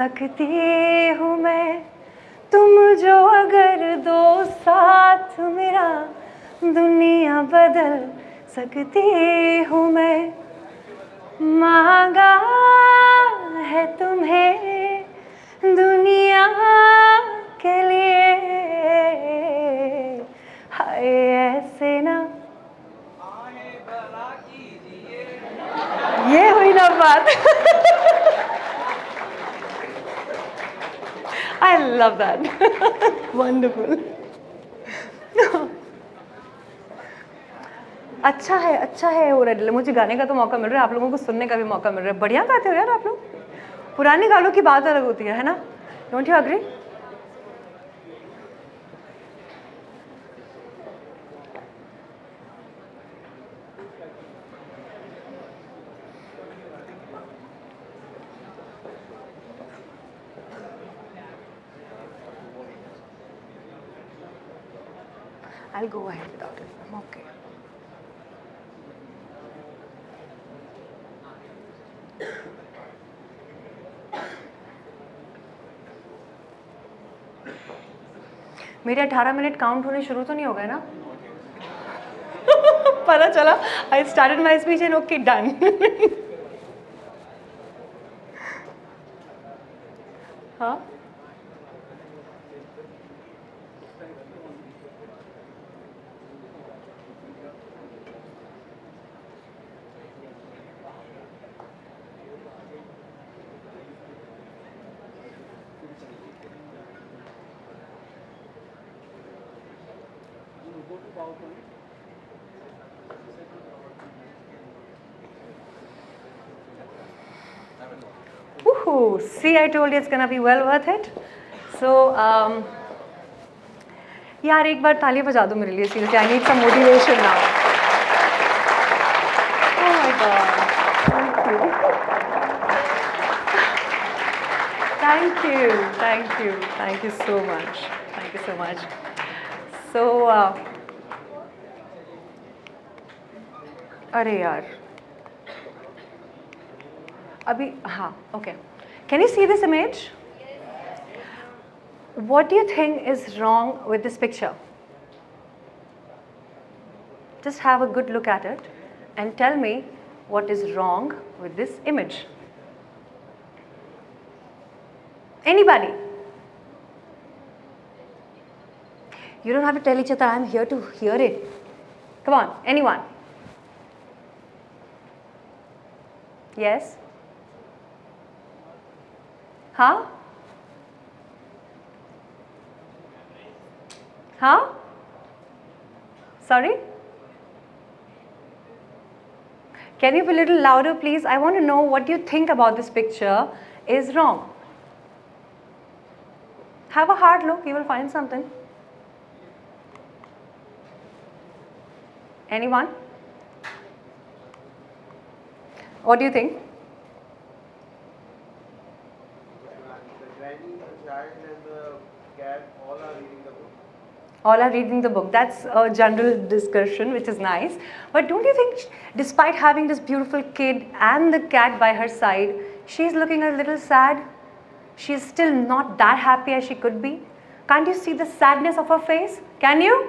सकती हूँ मैं, तुम जो अगर दो साथ मेरा, दुनिया बदल सकती हूँ मैं। मांगा है तुम्हें दुनिया के लिए, हाय ऐसे ना। ये हुई ना बात। I love that. Wonderful. अच्छा है वो रेड। मुझे गाने का तो मौका मिल रहा है, आप लोगों को सुनने का भी मौका मिल रहा है। बढ़िया गाते हो यार आप लोग। पुराने गानों की बात अलग होती है ना? Don't you agree? I'll go ahead without it. I'm okay. मेरे 18 मिनट काउंट होने शुरू तो नहीं हो गए ना? पता चला I started my speech and okay, done. हाँ? Woohoo! See, I told you it's gonna be well worth it. So, यार एक बार ताली बजा दो मेरे लिए, seriously. I need some motivation now. Oh my God! Thank you, thank you, thank you so much. Thank you so much. So, अरे यार, अभी हाँ, okay. Can you see this image? What do you think is wrong with this picture? Just have a good look at it and tell me what is wrong with this image. Anybody? You don't have to tell each other, I'm here to hear it. Come on, anyone? Yes? Huh? Huh? Sorry? Can you be a little louder, please? I want to know what you think about this picture is wrong. Have a hard look, you will find something. Anyone? What do you think? The granny, the child and the cat all are reading the book. All are reading the book. That's a general discussion, which is nice. But don't you think, despite having this beautiful kid and the cat by her side, she's looking a little sad? She's still not that happy as she could be. Can't you see the sadness of her face? Can you?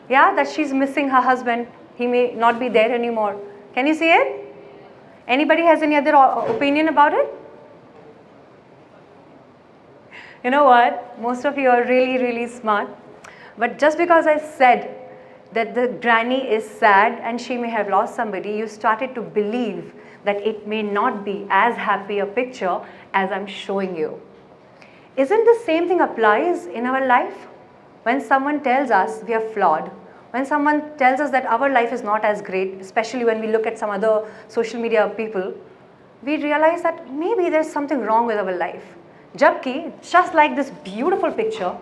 Yeah, that she's missing her husband. He may not be there anymore. Can you see it? Anybody has any other opinion about it? You know what? Most of you are really, really smart. But just because I said that the granny is sad and she may have lost somebody, you started to believe that it may not be as happy a picture as I'm showing you. Isn't the same thing applies in our life? When someone tells us we are flawed, when someone tells us that our life is not as great, especially when we look at some other social media people, we realize that maybe there's something wrong with our life. Jabki, just like this beautiful picture,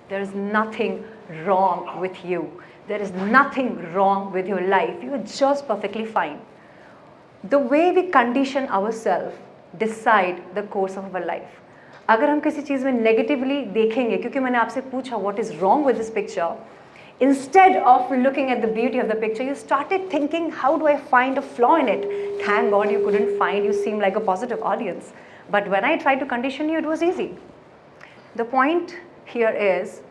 there is nothing wrong with you. There is nothing wrong with your life. You are just perfectly fine. The way we condition ourselves decide the course of our life. अगर हम किसी चीज़ में negatively देखेंगे, क्योंकि मैंने आपसे पूछा what is wrong with this picture, instead of looking at the beauty of the picture, you started thinking, how do I find a flaw in it? Thank God you couldn't find, you seem like a positive audience. But when I tried to condition you, it was easy. The point here is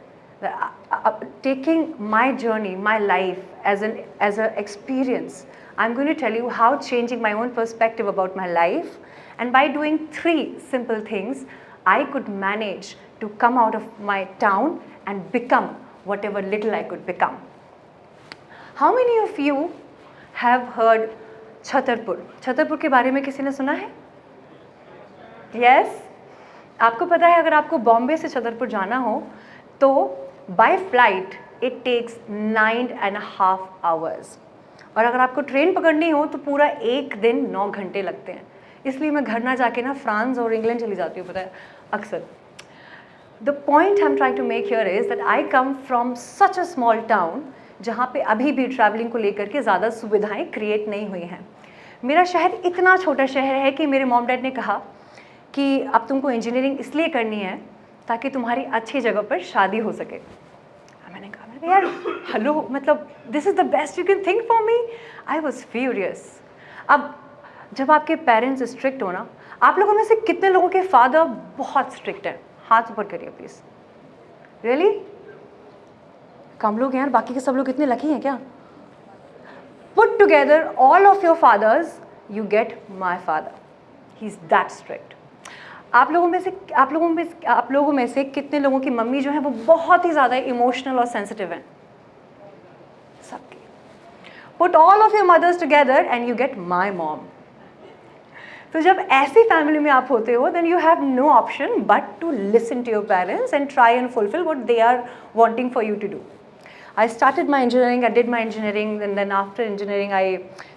that taking my journey, my life as an experience, I'm going to tell you how changing my own perspective about my life, and by doing 3 simple things, I could manage to come out of my town and become whatever little I could become. How many of you have heard Chhatarpur? Chhatarpur के बारे में किसी ने सुना है? Yes? आपको पता है अगर आपको बॉम्बे से छतरपुर जाना हो तो by flight it takes 9.5 hours, और अगर आपको ट्रेन पकड़नी हो तो पूरा 1 दिन 9 घंटे लगते हैं. इसलिए मैं घर ना जाके ना फ्रांस और इंग्लैंड चली जाती हूँ, पता है अक्सर. The point I am trying to make here is that I come from such a small town जहाँ पे अभी भी ट्रैवलिंग को लेकर के ज़्यादा सुविधाएं क्रिएट नहीं हुई हैं. मेरा शहर इतना छोटा शहर है कि मेरे मॉम डैड ने कहा कि अब तुमको इंजीनियरिंग इसलिए करनी है ताकि तुम्हारी अच्छी जगह पर शादी हो सके. मैंने कहा यार हेलो, मतलब this is the best you can think for me. I was furious. अब जब आपके पेरेंट्स स्ट्रिक्ट हो ना, आप लोगों में से कितने लोगों के फादर बहुत स्ट्रिक्ट हैं? हाथ ऊपर करिए प्लीज़. रियली कम लोग हैं यार, बाकी के सब लोग इतने लकी हैं क्या? Put together all of your fathers, you get my father. He is that strict. आप लोगों में से कितने लोगों की मम्मी जो है वो बहुत ही ज़्यादा इमोशनल और सेंसिटिव हैं? सबकी. Put all of your mothers together and you get my mom. तो जब ऐसी फैमिली में आप होते हो, then you have no option but to listen to your parents and try and fulfil what they are wanting for you to do. I started my engineering, I did my engineering, and then after engineering I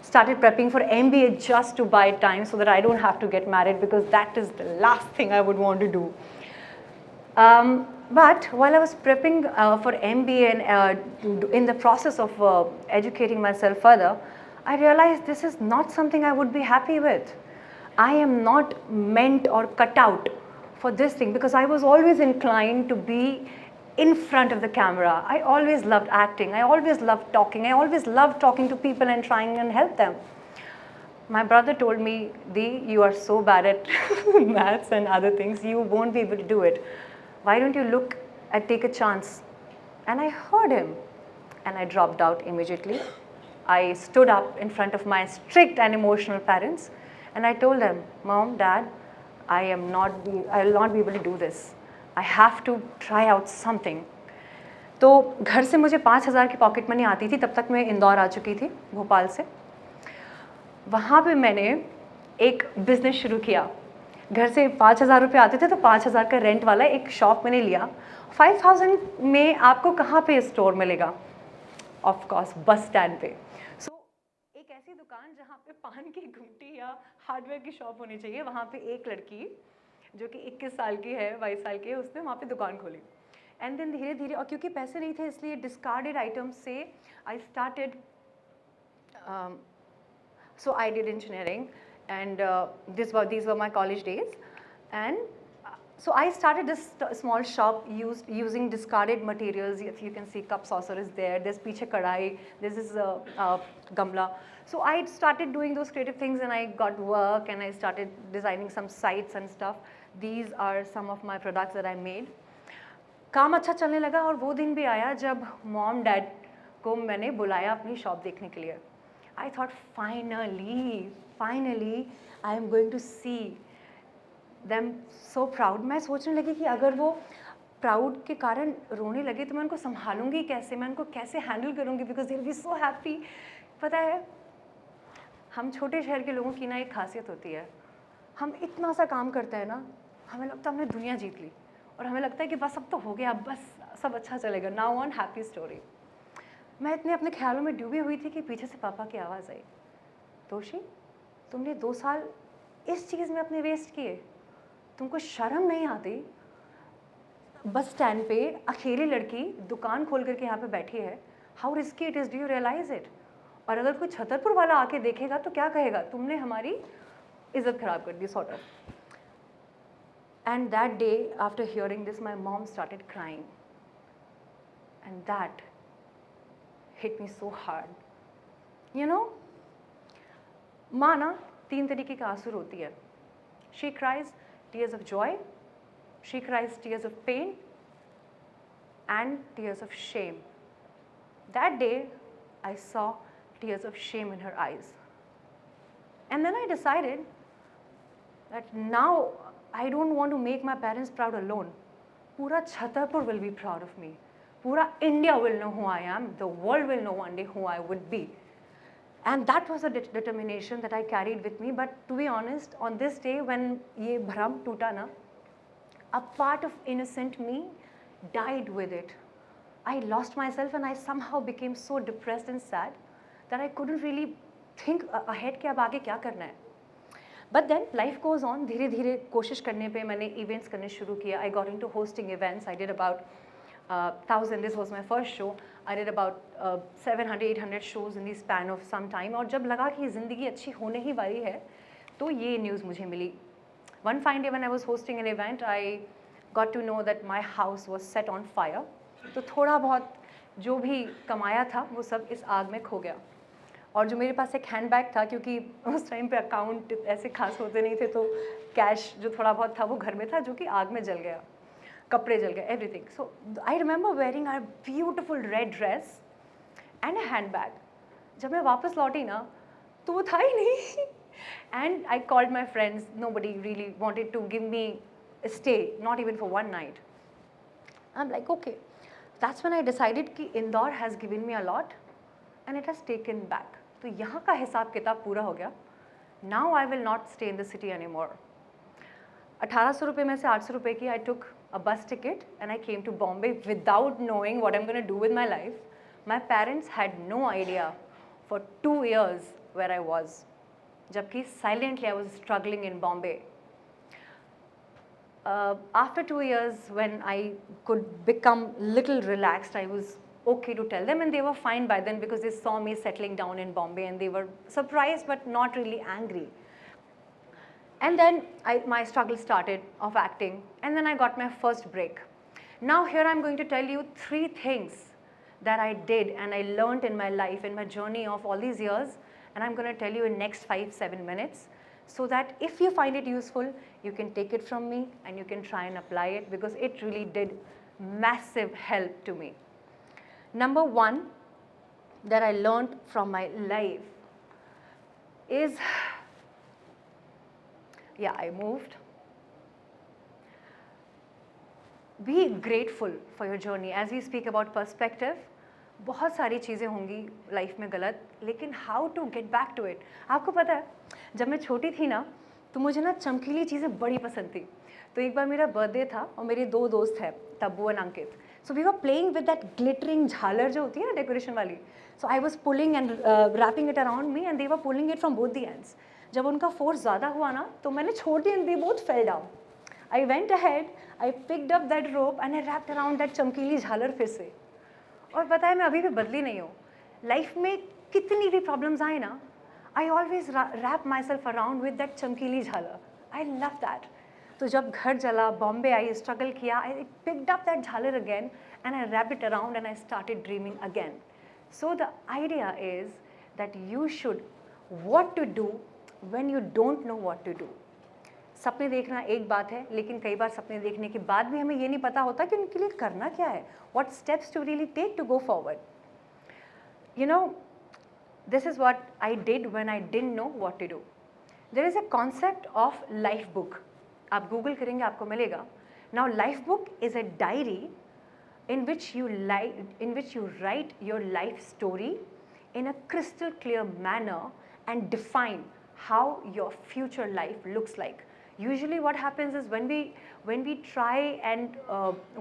started prepping for MBA just to buy time so that I don't have to get married, because that is the last thing I would want to do. But while I was prepping for MBA and in the process of educating myself further, I realized this is not something I would be happy with. I am not meant or cut out for this thing, because I was always inclined to be in front of the camera. I always loved acting. I always loved talking. I always loved talking to people and trying and help them. My brother told me, Dee, you are so bad at maths and other things. You won't be able to do it. Why don't you look and take a chance? And I heard him. And I dropped out immediately. I stood up in front of my strict and emotional parents. And I told them, Mom, Dad, I will not be able to do this. I have to try out something. तो घर से मुझे 5,000 की pocket money आती थी. तब तक मैं इंदौर आ चुकी थी भोपाल से. वहाँ पे मैंने एक बिज़नेस शुरू किया. घर से 5,000 रुपये आते थे तो 5,000 का रेंट वाला एक शॉप मैंने लिया. 5,000 में आपको कहाँ पे स्टोर मिलेगा? ऑफ कोर्स बस स्टैंड पे. सो एक ऐसी दुकान जहाँ पे पान की घुमटी या हार्डवेयर की शॉप होनी चाहिए, वहाँ पे एक लड़की जो कि 21 साल की है, 22 साल की है, उसने वहाँ पे दुकान खोली. एंड देन धीरे धीरे, और क्योंकि पैसे नहीं थे इसलिए डिस्कार्डेड आइटम्स से I started. So I did engineering and these were my college days. And so I started this small shop using discarded materials. If you can see, cup saucer is there. There's piche kadai. This is gamla. So I started doing those creative things, and I got work, and I started designing some sites and stuff. These are some of my products that I made. काम अच्छा चलने लगा, और वो दिन भी आया जब मॉम डैड को मैंने बुलाया अपनी शॉप देखने के लिए. I thought finally I am going to see them so proud. मैं सोचने लगी कि अगर वो प्राउड के कारण रोने लगे तो मैं उनको संभालूंगी कैसे, मैं उनको कैसे हैंडल करूंगी, because they will be so happy. पता है, हम छोटे शहर के लोगों की ना एक खासियत होती है, हम इतना सा काम करते हैं ना, हमें लगता है हमने दुनिया जीत ली, और हमें लगता है कि बस अब तो हो गया, बस सब अच्छा चलेगा, नाउ ऑन हैप्पी स्टोरी. मैं इतने अपने ख्यालों में डूबी हुई थी कि पीछे से पापा की आवाज़ आई, तोशी तुमने 2 साल इस चीज़ में अपने वेस्ट किए, तुमको शर्म नहीं आती? बस स्टैंड पे अकेली लड़की दुकान खोल करके यहाँ पे बैठी है. How risky it is, do you realise it? और अगर कोई छतरपुर वाला आके देखेगा तो क्या कहेगा? तुमने हमारी इज्जत खराब कर दी, sort of. And that day after hearing this my mom started crying, and that hit me so hard. You know, माँ ना 3 तरीके का आंसू रोती है. She cries tears of joy, she cries tears of pain, and tears of shame. That day, I saw tears of shame in her eyes. And then I decided that now I don't want to make my parents proud alone. Pura Chhatarpur will be proud of me. Pura India will know who I am. The world will know one day who I would be. And that was a determination that I carried with me. But to be honest, on this day when ye bhram toota na, a part of innocent me died with it. I lost myself and I somehow became so depressed and sad that I couldn't really think ahead कि अब आगे क्या करना है. But then life goes on. धीरे धीरे कोशिश करने पे मैंने events करने शुरू किया. I got into hosting events. I did about 1,000. This was my first show. I did about 700, 800 shows in the span of some time. और जब लगा कि ज़िंदगी अच्छी होने ही वाली है, तो ये news मुझे मिली. One fine day when I was hosting an event, I got to know that my house was set on fire. तो थोड़ा बहुत जो भी कमाया था वो सब इस आग में खो गया. और जो मेरे पास एक हैंड बैग था, क्योंकि उस टाइम पे अकाउंट ऐसे खास होते नहीं थे, तो कैश जो थोड़ा बहुत था वो घर में था, जो कि आग में जल गया. कपड़े जल गए, everything. So I remember wearing a beautiful red dress and a hand bag. जब मैं वापस लौटी ना तो वो था ही नहीं. And I called my friends. Nobody really wanted to give me stay, not even for one night. I am like okay. That's when I decided कि Indore has given me a lot and it has taken back. तो यहाँ का हिसाब किताब पूरा हो गया. Now I will not stay in the city any more. 1800 रुपये में से 800 रुपये की आई took a bus ticket and I came to Bombay without knowing what I am gonna do with my life. My parents had no idea for 2 years where I was, जबकि silently I was struggling in Bombay. After 2 years, when I could become little relaxed, I was okay to tell them, and they were fine by then because they saw me settling down in Bombay and they were surprised but not really angry. And then my struggle started of acting, and then I got my first break. Now here I'm going to tell you 3 things that I did and I learned in my life, in my journey of all these years, and I'm going to tell you in next 5-7 minutes, so that if you find it useful, you can take it from me and you can try and apply it, because it really did massive help to me. Number 1 that I learned from my life is, yeah, I moved. Be grateful for your journey. As we speak about perspective, बहुत सारी चीज़ें होंगी life में गलत, लेकिन how to get back to it. आपको पता है, जब मैं छोटी थी ना तो मुझे ना चमकीली चीज़ें बड़ी पसंद थी. तो एक बार मेरा बर्थडे था और मेरे 2 दोस्त हैं, तब्बू एंड Ankit. So we were playing with that glittering झालर जो होती है ना डेकोरेशन वाली. So I was pulling and wrapping it around me and they were pulling it from both the ends. जब उनका फोर्स ज़्यादा हुआ ना तो मैंने छोड़ दी and they both fell down. I went ahead, I picked up that rope and I wrapped around that चमकीली झालर फिर से. और पता है, मैं अभी भी बदली नहीं हूँ. लाइफ में कितनी भी प्रॉब्लम्स आए ना, I always wrap myself around with that चमकीली झालर. I love that. तो जब घर चला, बॉम्बे आई, स्ट्रगल किया, आई पिक्ड अप दैट झालर again and I wrap it around and I started dreaming again. So the idea is that you should what to do when you don't know what to do. सपने देखना एक बात है, लेकिन कई बार सपने देखने के बाद भी हमें ये नहीं पता होता कि उनके लिए करना क्या है. What steps to really take to go forward. You know, this is what I did when I didn't know what to do. There is a concept of life book. आप गूगल करेंगे आपको मिलेगा. Now life book is a diary in which you write your life story in a crystal clear manner and define how your future life looks like. Usually what happens is when we try and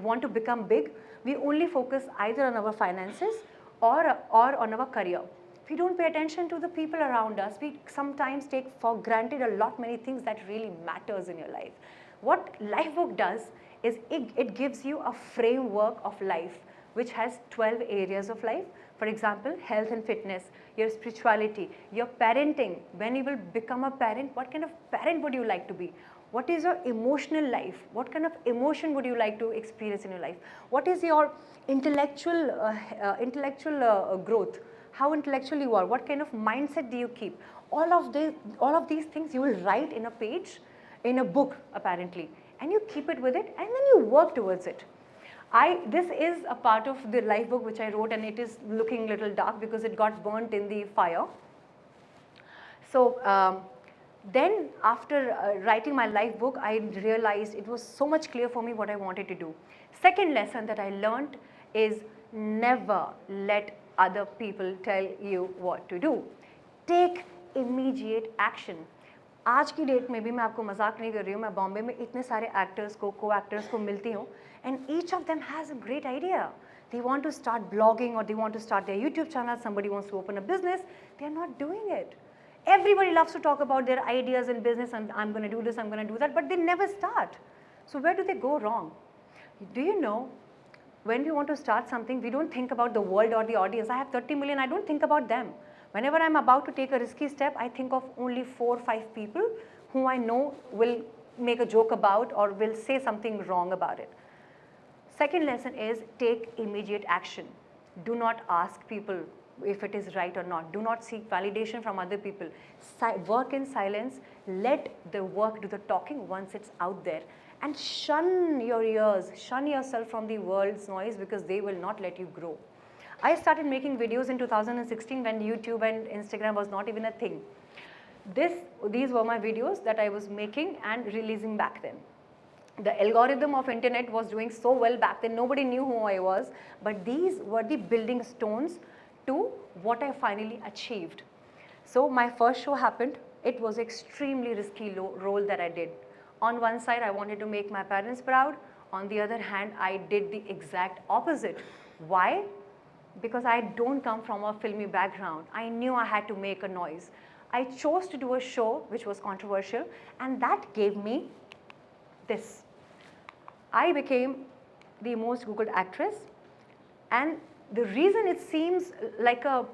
want to become big, we only focus either on our finances or on our career. We don't pay attention to the people around us. We sometimes take for granted a lot many things that really matters in your life. What Lifebook does is it gives you a framework of life which has 12 areas of life. For example, health and fitness, your spirituality, your parenting. When you will become a parent, what kind of parent would you like to be? What is your emotional life? What kind of emotion would you like to experience in your life? What is your intellectual growth? How intellectual you are? What kind of mindset do you keep? All of these things you will write in a page in a book apparently, and you keep it with it and then you work towards it. This is a part of the life book which I wrote, and it is looking a little dark because it got burnt in the fire. So then after writing my life book, I realized it was so much clear for me what I wanted to do. Second lesson that I learned is never let other people tell you what to do. Take immediate action. आज की date में भी मैं आपको मजाक नहीं कर रही हूँ, मैं बॉम्बे में इतने सारे एक्टर्स को को-एक्टर्स को मिलती हूँ, and each of them has a great idea. They want to start blogging or they want to start their YouTube channel, somebody wants to open a business, they are not doing it. Everybody loves to talk about their ideas in business and I'm going to do this, I'm going to do that, but they never start. So where do they go wrong? Do you know, when we want to start something, we don't think about the world or the audience. I have 30 million, I don't think about them. Whenever I'm about to take a risky step, I think of only 4 or 5 people who I know will make a joke about or will say something wrong about it. Second lesson is take immediate action. Do not ask people if it is right or not. Do not seek validation from other people. Work in silence. Let the work do the talking once it's out there. And shun your ears, shun yourself from the world's noise because they will not let you grow. I started making videos in 2016 when YouTube and Instagram was not even a thing. These were my videos that I was making and releasing back then. The algorithm of internet was doing so well back then, nobody knew who I was, but these were the building stones to what I finally achieved. So my first show happened. It was extremely risky role that I did. On one side, I wanted to make my parents proud. On the other hand, I did the exact opposite. Why? Because I don't come from a filmy background. I knew I had to make a noise. I chose to do a show which was controversial, and that gave me this. I became the most Googled actress, and the reason it seems like a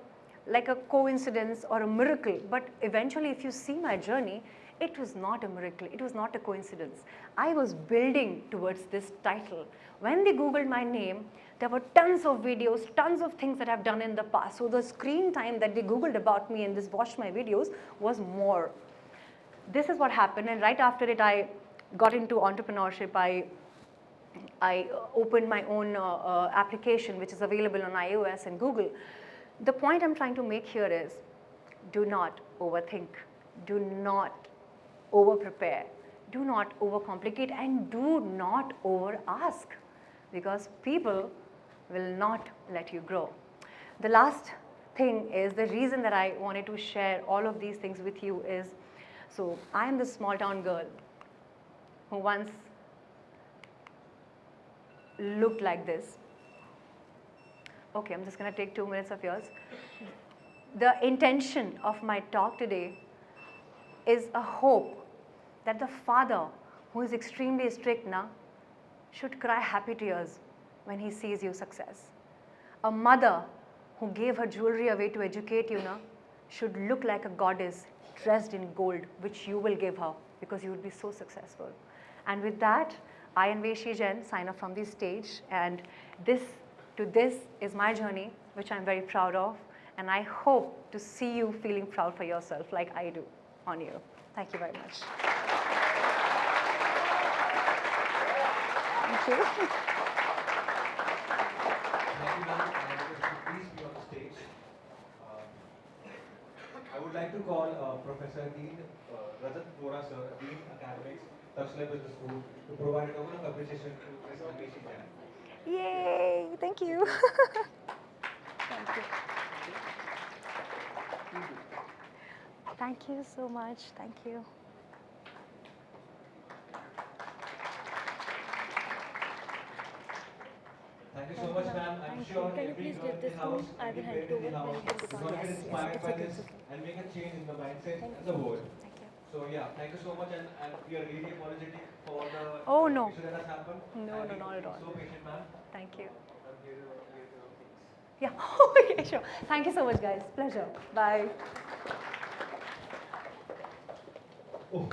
coincidence or a miracle, but eventually if you see my journey, it was not a miracle, it was not a coincidence. I was building towards this title. When they Googled my name, there were tons of videos, tons of things that I've done in the past. So the screen time that they Googled about me and just watched my videos was more. This is what happened, and right after it, I got into entrepreneurship. I opened my own application which is available on iOS and Google. The point I'm trying to make here is, do not overthink, do not over-prepare, do not overcomplicate, and do not over-ask, because people will not let you grow. The last thing is, the reason that I wanted to share all of these things with you is, so I am this small town girl who once looked like this. Okay, I'm just going to take 2 minutes of yours. The intention of my talk today is a hope that the father, who is extremely strict now, should cry happy tears when he sees you success. A mother who gave her jewelry away to educate you now should look like a goddess dressed in gold, which you will give her because you will be so successful. And with that, I and Veshi Jain sign off from the stage, and this is my journey, which I'm very proud of, and I hope to see you feeling proud for yourself like I do on you. Thank you very much. Thank you. Thank you, ma'am. Please be on the stage. I would like to call Professor Dean Rajat Vora, sir, Dean Academics, Takshila Business School, to provide a token of appreciation to Ms. Veshi Jain. Yay! Thank you. Thank you. Thank you so much. Thank you. Thank you so much, ma'am. I'm sure every girl in the house, every parent in the house is going to get inspired by this and make a change in the mindset and the world. So yeah, thank you so much, and we are really apologetic for the issue that has happened. No, not at all. So patient, ma'am. Thank you. Yeah, okay, sure. Thank you so much, guys. Pleasure. Bye. Oh.